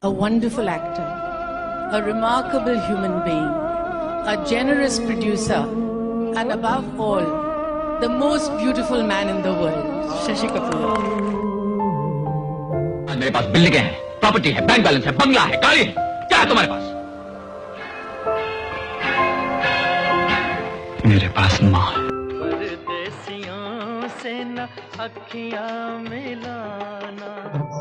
A wonderful actor, a remarkable human being, a generous producer, and above all, the most beautiful man in the world, Shashi Kapoor. आज मेरे पास बिल्डिंगें हैं, property है, bank balance है, बंगला है, गाड़ी है, क्या है तुम्हारे पास? मेरे पास माँ है। परदेसियों से न अखियां मिलाना,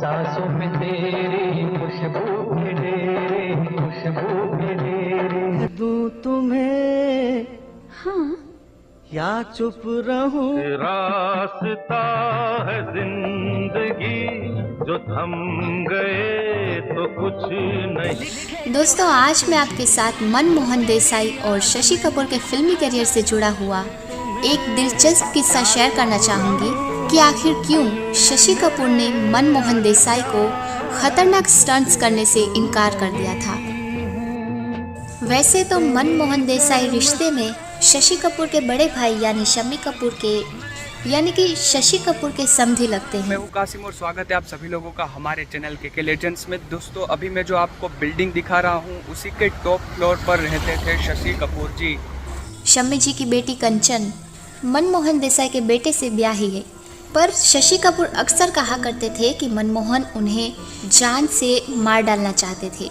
सांसों में तेरी खुशबू के डेरे, खुशबू के डेरे। दूं तुम्हें हाँ, या चुप रहूं, रास्ता है जिंदगी, जो थम गए तो कुछ नहीं। दोस्तों आज मैं आपके साथ मनमोहन देसाई और शशि कपूर के फिल्मी करियर से जुड़ा हुआ एक दिलचस्प किस्सा शेयर करना चाहूँगी कि आखिर क्यों शशि कपूर ने मनमोहन देसाई को खतरनाक स्टंट्स करने से इनकार कर दिया था। वैसे तो मनमोहन देसाई रिश्ते में शशि कपूर के बड़े भाई यानी शशि कपूर के समधी लगते हैं। मैं हूँ कासिम और स्वागत है आप सभी लोगों का हमारे चैनल के लेजेंड्स में। दोस्तों अभी मैं जो आपको बिल्डिंग दिखा रहा हूँ उसी के टॉप फ्लोर पर रहते थे शशि कपूर जी। शम्मी जी की बेटी कंचन मनमोहन देसाई के बेटे से ब्याही है, पर शशि कपूर अक्सर कहा करते थे कि मनमोहन उन्हें जान से मार डालना चाहते थे,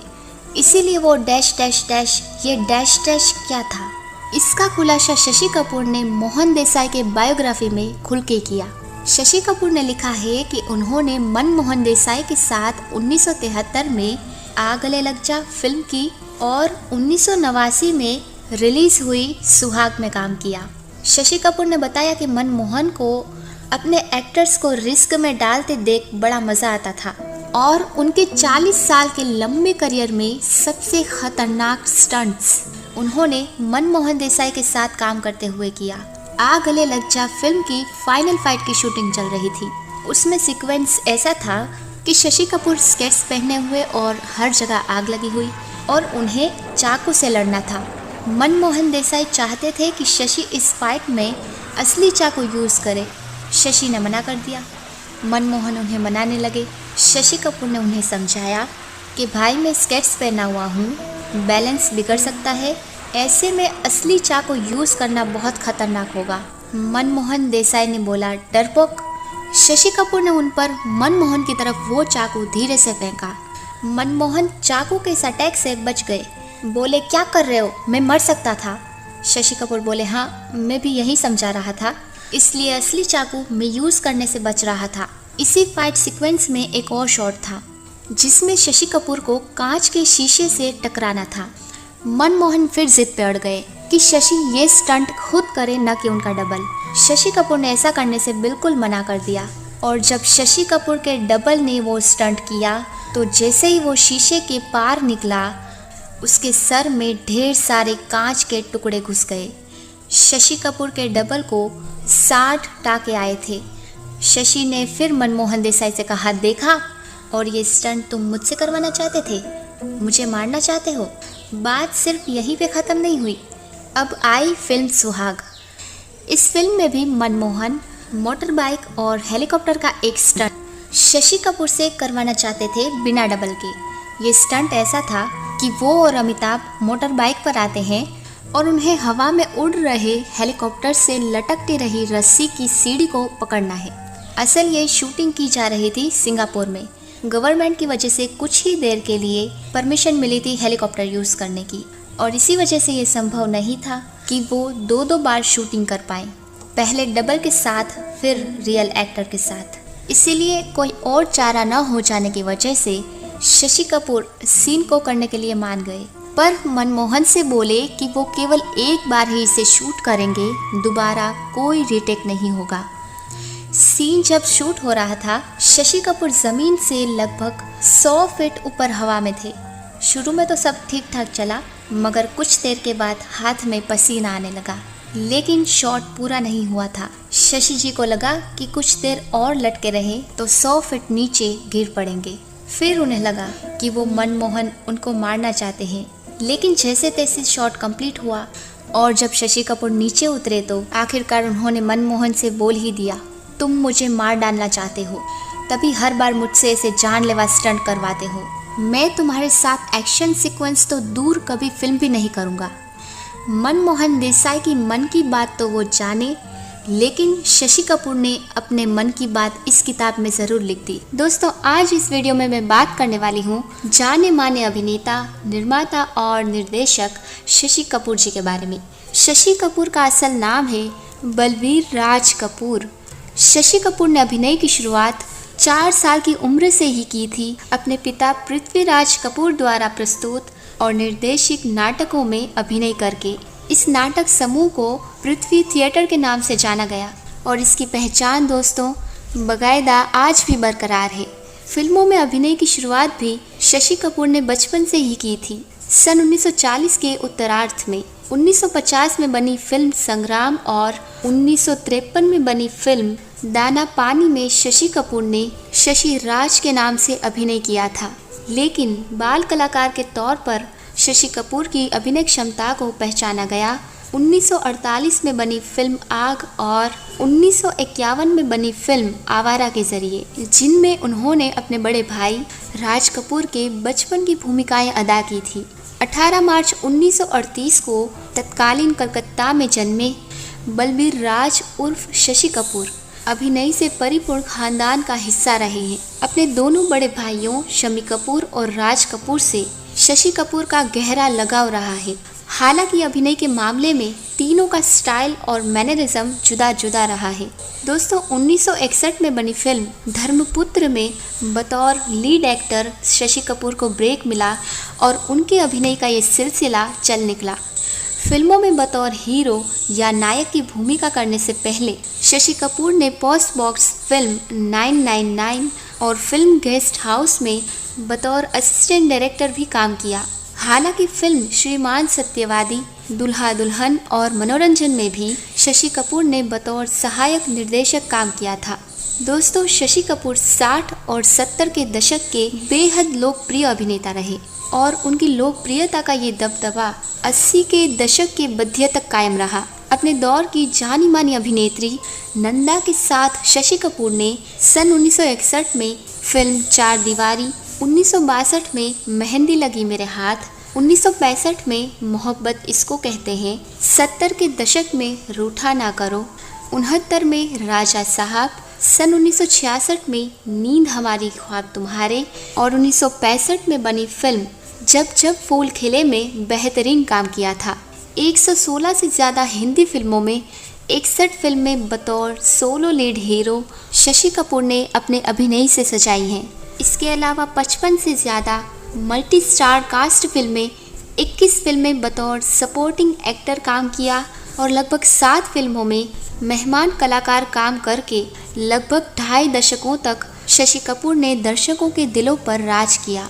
इसीलिए वो डैश डैश डैश, ये डैश डैश क्या था, इसका खुलासा शशि कपूर ने मोहन देसाई के बायोग्राफी में खुल के किया। शशि कपूर ने लिखा है कि उन्होंने मनमोहन देसाई के साथ 1973 में आ गले लग जा फिल्म की और 1989 में रिलीज हुई सुहाग में काम किया। शशि कपूर ने बताया कि मनमोहन को अपने एक्टर्स को रिस्क में डालते देख बड़ा मजा आता था और उनके 40 साल के लंबे करियर में सबसे खतरनाक स्टंट्स उन्होंने मनमोहन देसाई के साथ काम करते हुए किया। आ गले लग जा फिल्म की फाइनल फाइट की शूटिंग चल रही थी। उसमें सीक्वेंस ऐसा था कि शशि कपूर स्केट्स पहने हुए और हर जगह आग लगी हुई और उन्हें चाकू से लड़ना था। मनमोहन देसाई चाहते थे कि शशि इस फाइट में असली चाकू यूज़ करे। शशि ने मना कर दिया। मनमोहन उन्हें मनाने लगे। शशि कपूर ने उन्हें समझाया कि भाई मैं स्केट्स पहना हुआ हूँ, बैलेंस बिगड़ सकता है, ऐसे में असली चाकू यूज़ करना बहुत खतरनाक होगा। मनमोहन देसाई ने बोला डरपोक। शशि कपूर ने उन पर मनमोहन की तरफ वो चाकू धीरे से फेंका। मनमोहन चाकू के इस अटैक से बच गए। बोले क्या कर रहे हो, मैं मर सकता था। शशि कपूर बोले हाँ, मैं भी यही समझा रहा था, इसलिए असली चाकू मैं यूज़ करने से बच रहा था। इसी फाइट सीक्वेंस में एक और शॉट था जिसमें शशि कपूर को कांच के शीशे से टकराना था। मनमोहन फिर जिद पे अड़ गए कि शशि ये स्टंट खुद करे, न कि उनका डबल। शशि कपूर ने ऐसा करने से बिल्कुल मना कर दिया और जब शशि कपूर के डबल ने वो स्टंट किया तो जैसे ही वो शीशे के पार निकला उसके सर में ढेर सारे कांच के टुकड़े घुस गए। शशि कपूर के डबल को 60 टाके आए थे। शशि ने फिर मनमोहन देसाई से कहा देखा, और ये स्टंट तुम मुझसे करवाना चाहते थे, मुझे मारना चाहते हो। बात सिर्फ यहीं पे ख़त्म नहीं हुई। अब आई फिल्म सुहाग। इस फिल्म में भी मनमोहन मोटर बाइक और हेलीकॉप्टर का एक स्टंट शशि कपूर से करवाना चाहते थे बिना डबल के। ये स्टंट ऐसा था कि वो और अमिताभ मोटर बाइक पर आते हैं और उन्हें हवा में उड़ रहे हेलीकॉप्टर से लटकती रही रस्सी की सीढ़ी को पकड़ना है। असल ये शूटिंग की जा रही थी सिंगापुर में। गवर्नमेंट की वजह से कुछ ही देर के लिए परमिशन मिली थी हेलीकॉप्टर यूज़ करने की और इसी वजह से ये संभव नहीं था कि वो दो बार शूटिंग कर पाएँ, पहले डबल के साथ फिर रियल एक्टर के साथ। इसीलिए कोई और चारा न हो जाने की वजह से शशि कपूर सीन को करने के लिए मान गए, पर मनमोहन से बोले कि वो केवल एक बार ही इसे शूट करेंगे, दोबारा कोई रीटेक नहीं होगा। सीन जब शूट हो रहा था शशि कपूर ज़मीन से लगभग 100 फीट ऊपर हवा में थे। शुरू में तो सब ठीक ठाक चला, मगर कुछ देर के बाद हाथ में पसीना आने लगा, लेकिन शॉट पूरा नहीं हुआ था। शशि जी को लगा कि कुछ देर और लटके रहे तो 100 फीट नीचे गिर पड़ेंगे। फिर उन्हें लगा कि वो मनमोहन उनको मारना चाहते हैं, लेकिन जैसे तैसे शॉट कंप्लीट हुआ और जब शशि कपूर नीचे उतरे तो आखिरकार उन्होंने मनमोहन से बोल ही दिया तुम मुझे मार डालना चाहते हो, तभी हर बार मुझसे ऐसे जानलेवा स्टंट करवाते हो। मैं तुम्हारे साथ एक्शन सीक्वेंस तो दूर कभी फिल्म भी नहीं करूँगा। मनमोहन देसाई की मन की बात तो वो जाने, लेकिन शशि कपूर ने अपने मन की बात इस किताब में ज़रूर लिख दी। दोस्तों, आज इस वीडियो में मैं बात करने वाली हूँ जाने माने अभिनेता, निर्माता और निर्देशक शशि कपूर जी के बारे में। शशि कपूर का असल नाम है बलवीर राज कपूर। शशि कपूर ने अभिनय की शुरुआत 4 साल की उम्र से ही की थी, अपने पिता पृथ्वीराज कपूर द्वारा प्रस्तुत और निर्देशित नाटकों में अभिनय करके। इस नाटक समूह को पृथ्वी थिएटर के नाम से जाना गया और इसकी पहचान दोस्तों बाकायदा आज भी बरकरार है। फिल्मों में अभिनय की शुरुआत भी शशि कपूर ने बचपन से ही की थी। सन 1940 के उत्तरार्ध में 1950 में बनी फिल्म संग्राम और 1953 में बनी फिल्म दाना पानी में शशि कपूर ने शशि राज के नाम से अभिनय किया था, लेकिन बाल कलाकार के तौर पर शशि कपूर की अभिनय क्षमता को पहचाना गया 1948 में बनी फिल्म आग और 1951 में बनी फिल्म आवारा के जरिए, जिनमें उन्होंने अपने बड़े भाई राज कपूर के बचपन की भूमिकाएं अदा की थी। 18 मार्च 1938 को तत्कालीन कलकत्ता में जन्मे बलबीर राज उर्फ शशि कपूर अभिनय से परिपूर्ण खानदान का हिस्सा रहे हैं। अपने दोनों बड़े भाइयों शम्मी कपूर और राज कपूर से शशि कपूर का गहरा लगाव रहा है। हालांकि अभिनय के मामले में तीनों का स्टाइल और मैनरिज्म जुदा जुदा रहा है। दोस्तों, 1961 में बनी फिल्म धर्मपुत्र में बतौर लीड एक्टर शशि कपूर को ब्रेक मिला और उनके अभिनय का ये सिलसिला चल निकला। फिल्मों में बतौर हीरो या नायक की भूमिका करने से पहले शशि कपूर ने पोस्ट बॉक्स फिल्म 999 और फिल्म गेस्ट हाउस में बतौर असिस्टेंट डायरेक्टर भी काम किया। हालांकि फिल्म श्रीमान सत्यवादी, दुल्हा दुल्हन और मनोरंजन में भी शशि कपूर ने बतौर सहायक निर्देशक काम किया था। दोस्तों, शशि कपूर 60 और 70 के दशक के बेहद लोकप्रिय अभिनेता रहे और उनकी लोकप्रियता का ये दबदबा 80 के दशक के मध्य तक कायम रहा। अपने दौर की जानी मानी अभिनेत्री नंदा के साथ शशि कपूर ने सन 1961 में फिल्म चार दीवारी, 1962 में मेहंदी लगी मेरे हाथ, 1965 में मोहब्बत इसको कहते हैं, 70 के दशक में रूठा ना करो, 69 में राजा साहब, सन 1966 में नींद हमारी ख्वाब तुम्हारे और 1965 में बनी फिल्म जब जब फूल खिले में बेहतरीन काम किया था। 116 से ज़्यादा हिंदी फिल्मों में 61 फिल्में बतौर solo lead hero Shashi Kapoor ने अपने अभिनय से सजाई हैं। इसके अलावा 55 से ज़्यादा मल्टी स्टार कास्ट फिल्में, 21 फिल्में बतौर सपोर्टिंग एक्टर काम किया और लगभग 7 फिल्मों में मेहमान कलाकार काम करके लगभग 2.5 दशकों तक शशि कपूर ने दर्शकों के दिलों पर राज किया।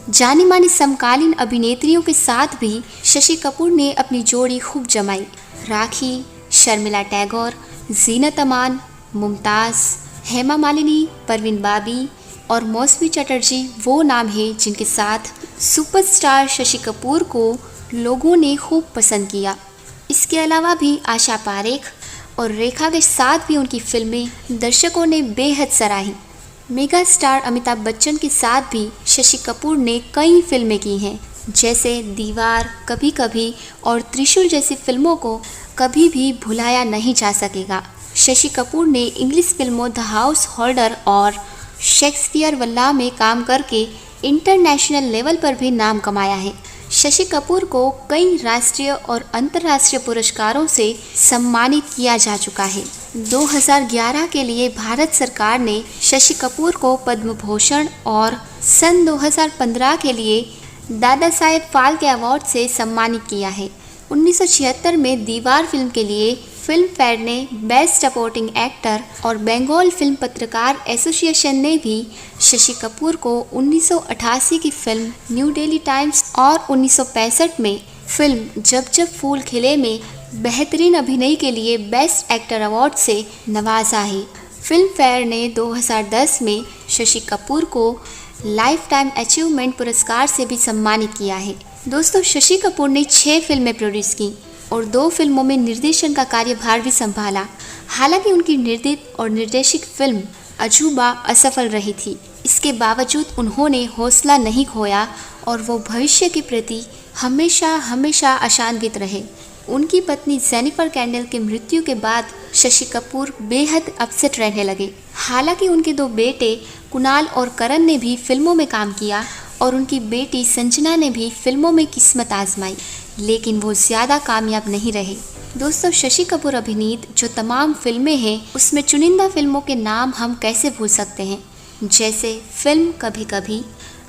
जानी मानी समकालीन अभिनेत्रियों के साथ भी शशि कपूर ने अपनी जोड़ी खूब जमाई। राखी, शर्मिला टैगोर, जीनत अमान, मुमताज़, हेमा मालिनी, परवीन बाबी और मौसमी चटर्जी वो नाम हैं जिनके साथ सुपरस्टार शशि कपूर को लोगों ने खूब पसंद किया। इसके अलावा भी आशा पारेख और रेखा के साथ भी उनकी फिल्में दर्शकों ने बेहद सराही। मेगा स्टार अमिताभ बच्चन के साथ भी शशि कपूर ने कई फिल्में की हैं, जैसे दीवार, कभी कभी और त्रिशूल जैसी फिल्मों को कभी भी भुलाया नहीं जा सकेगा। शशि कपूर ने इंग्लिश फिल्मों द हाउस होल्डर और शेक्सपियर वल्लाह में काम करके इंटरनेशनल लेवल पर भी नाम कमाया है। शशि कपूर को कई राष्ट्रीय और अंतर्राष्ट्रीय पुरस्कारों से सम्मानित किया जा चुका है। 2011 के लिए भारत सरकार ने शशि कपूर को पद्म भूषण और सन 2015 के लिए दादा साहेब फाल्के अवार्ड से सम्मानित किया है। 1976 में दीवार फिल्म के लिए फिल्म फेयर ने बेस्ट सपोर्टिंग एक्टर और बंगाल फिल्म पत्रकार एसोसिएशन ने भी शशि कपूर को 1988 की फिल्म न्यू डेली टाइम्स और 1965 में फिल्म जब जब फूल खिले में बेहतरीन अभिनय के लिए बेस्ट एक्टर अवार्ड से नवाजा है। फिल्म फेयर ने 2010 में शशि कपूर को लाइफ टाइम अचीवमेंट पुरस्कार से भी सम्मानित किया है। दोस्तों, शशि कपूर ने 6 फिल्में प्रोड्यूस की और 2 फिल्मों में निर्देशन का कार्यभार भी संभाला। हालांकि उनकी निर्देशित और निर्देशित फिल्म अजूबा असफल रही थी। इसके बावजूद उन्होंने हौसला नहीं खोया और वो भविष्य के प्रति हमेशा हमेशा आशान्वित रहे। उनकी पत्नी जेनिफर कैंडल की मृत्यु के बाद शशि कपूर बेहद अपसेट रहने लगे। हालांकि उनके 2 बेटे कुणाल और करण ने भी फिल्मों में काम किया और उनकी बेटी संजना ने भी फिल्मों में किस्मत आजमाई, लेकिन वो ज़्यादा कामयाब नहीं रहे। दोस्तों, शशि कपूर अभिनीत जो तमाम फिल्में हैं उसमें चुनिंदा फिल्मों के नाम हम कैसे भूल सकते हैं, जैसे फिल्म कभी कभी,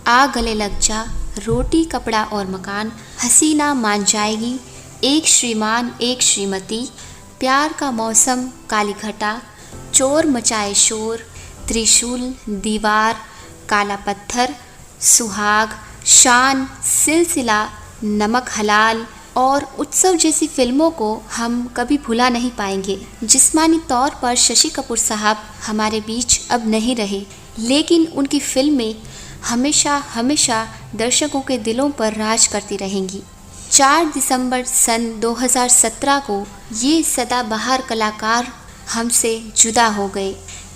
आ गले लग जा, रोटी कपड़ा और मकान, हसीना मान जाएगी, एक श्रीमान एक श्रीमती, प्यार का मौसम, काली घटा, चोर मचाए शोर, त्रिशूल, दीवार, काला पत्थर, सुहाग, शान, सिलसिला, नमक हलाल और उत्सव जैसी फिल्मों को हम कभी भुला नहीं पाएंगे। जिस्मानी तौर पर शशि कपूर साहब हमारे बीच अब नहीं रहे, लेकिन उनकी फिल्में हमेशा हमेशा दर्शकों के दिलों पर राज करती रहेंगी। 4 दिसंबर सन 2017 को ये सदाबहार कलाकार हमसे जुदा हो गए,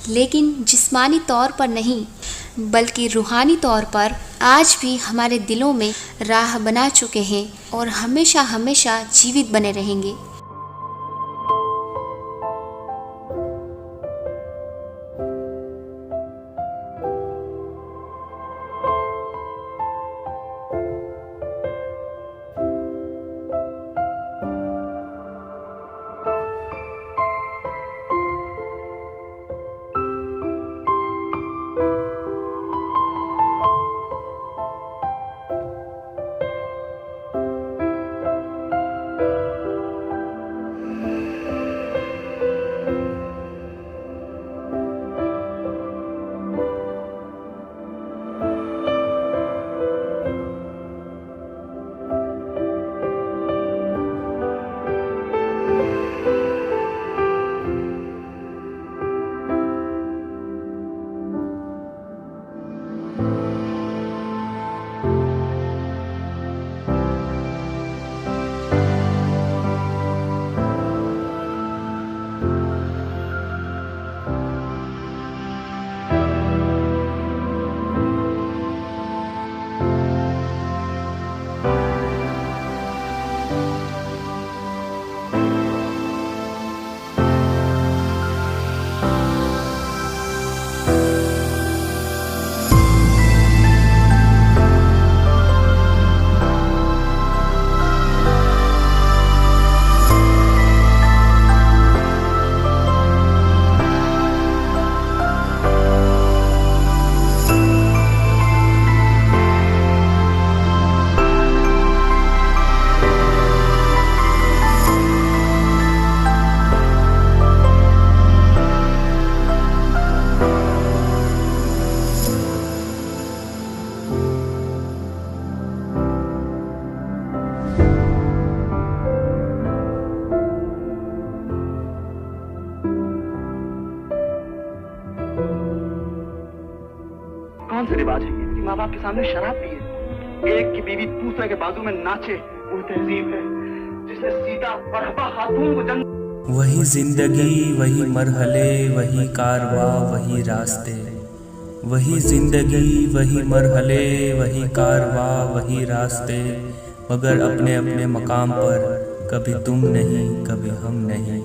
लेकिन जिस्मानी तौर पर नहीं बल्कि रूहानी तौर पर आज भी हमारे दिलों में राह बना चुके हैं और हमेशा हमेशा जीवित बने रहेंगे। कौन सी रिवाज है ये कि माँ बाप के सामने शराब पिए, एक की बीवी दूसरे के बाजू में नाचे? वो तहजीब है जिसने सीता और हबा खातून को जन्म। वही जिंदगी वही मरहले वही कारवा वही रास्ते, वही जिंदगी वही मरहले वही कारवा वही रास्ते, मगर अपने अपने मकाम पर कभी तुम नहीं कभी हम नहीं।